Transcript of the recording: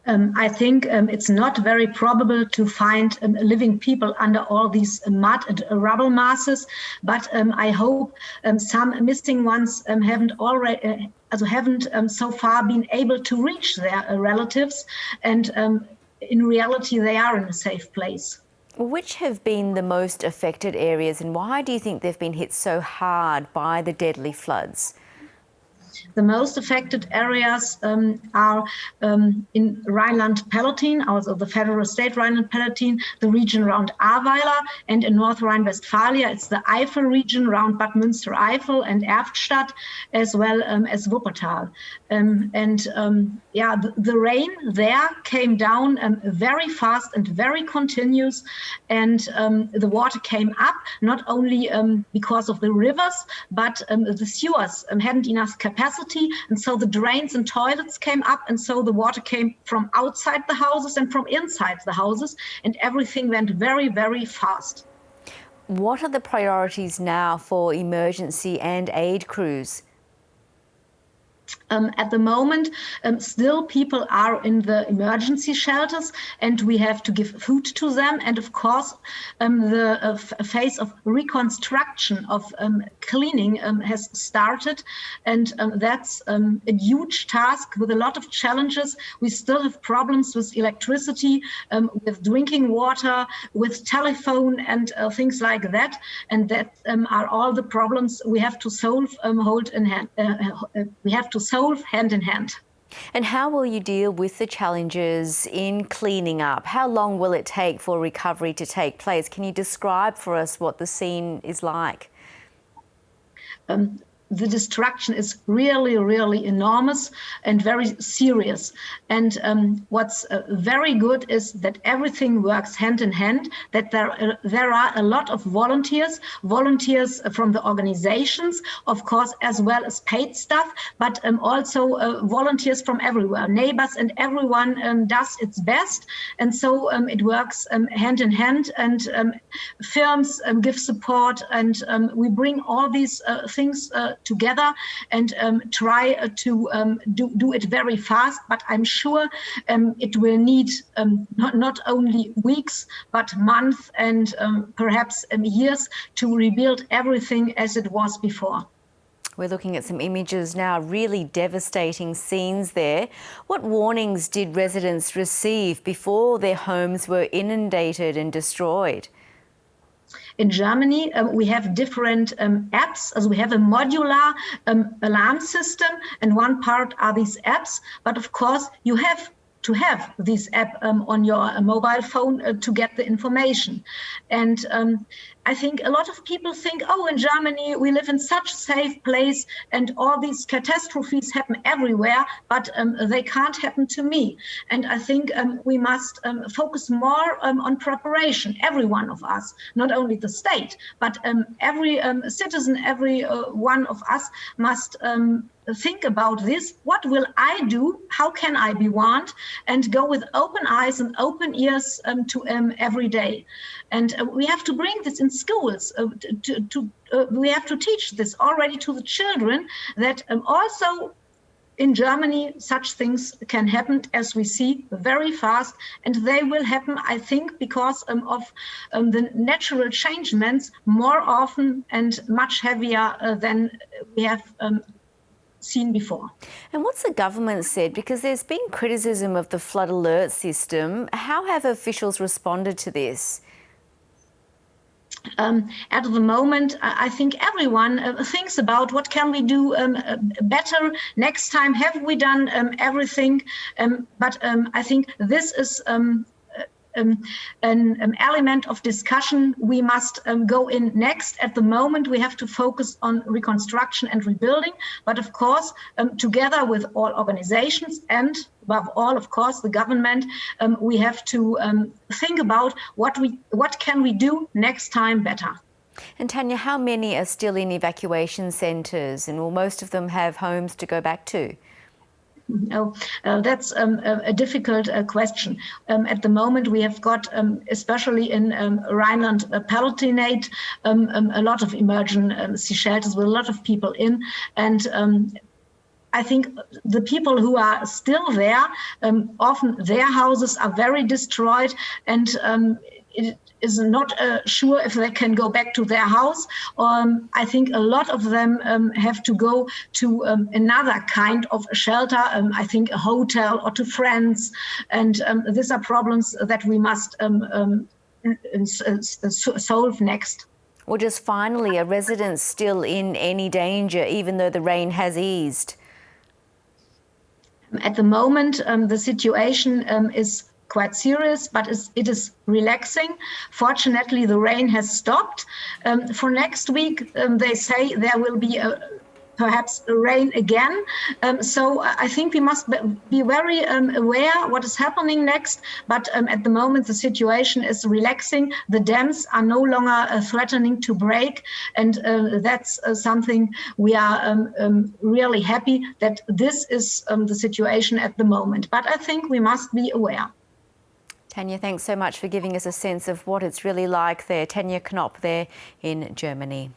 I think it's not very probable to find living people under all these mud and rubble masses, but I hope some missing ones haven't so far been able to reach their relatives, and in reality they are in a safe place. Which have been the most affected areas, and why do you think they've been hit so hard by the deadly floods? The most affected areas are in Rhineland-Palatinate, also the federal state Rhineland-Palatinate, the region around Ahrweiler, and in North Rhine-Westphalia, it's the Eifel region around Bad Münstereifel and Erftstadt, as well as Wuppertal. The rain there came down very fast and very continuous, and the water came up not only because of the rivers, but the sewers hadn't enough capacity, and so the drains and toilets came up, and so the water came from outside the houses and from inside the houses, and everything went very, very fast. What are the priorities now for emergency and aid crews? At the moment, still people are in the emergency shelters, and we have to give food to them. And of course, the phase of reconstruction of cleaning has started, and that's a huge task with a lot of challenges. We still have problems with electricity, with drinking water, with telephone, and things like that. And that are all the problems we have to solve hand in hand. And how will you deal with the challenges in cleaning up? How long will it take for recovery to take place? Can you describe for us what the scene is like? The destruction is really, really enormous and very serious. And what's very good is that everything works hand in hand, that there are a lot of volunteers from the organizations, of course, as well as paid staff, but also volunteers from everywhere, neighbors, and everyone does its best. And so it works hand in hand, and firms give support, and we bring all these things together and try to do it very fast. But I'm sure it will need not only weeks, but months and perhaps years to rebuild everything as it was before. We're looking at some images now, really devastating scenes there. What warnings did residents receive before their homes were inundated and destroyed? In Germany, we have different apps. As we have a modular alarm system, and one part are these apps. But of course, you have to have this app on your mobile phone to get the information. And I think a lot of people think, oh, in Germany, we live in such a safe place and all these catastrophes happen everywhere, but they can't happen to me. And I think we must focus more on preparation, every one of us, not only the state, but every citizen, every one of us must think about this. What will I do? How can I be warned? And go with open eyes and open ears to every day. And we have to bring this in schools. We have to teach this already to the children, that also in Germany such things can happen, as we see, very fast, and they will happen, I think, because of the natural changements more often and much heavier than we have seen before. And what's the government said? Because there's been criticism of the flood alert system. How have officials responded to this? At the moment, I think everyone thinks about what can we do better next time. Have we done everything? But I think this is an element of discussion we must go in next. At the moment, we have to focus on reconstruction and rebuilding, but of course, together with all organizations and above all, of course, the government, we have to think about what can we do next time better. And Tanja, how many are still in evacuation centres, and will most of them have homes to go back to? That's a difficult question. At the moment, we have got, especially in Rhineland-Palatinate, a lot of emergency shelters with a lot of people in, and I think the people who are still there, often their houses are very destroyed, and it is not sure if they can go back to their house. I think a lot of them have to go to another kind of shelter, I think a hotel or to friends. And these are problems that we must solve next. Well, just finally, are residents still in any danger even though the rain has eased? At the moment, the situation is quite serious, but it is relaxing. Fortunately, the rain has stopped. For next week, they say there will be perhaps rain again. So I think we must be very aware what is happening next. But at the moment, the situation is relaxing. The dams are no longer threatening to break. And that's something we are really happy that this is the situation at the moment. But I think we must be aware. Tanja, thanks so much for giving us a sense of what it's really like there. Tanja Knopp there in Germany.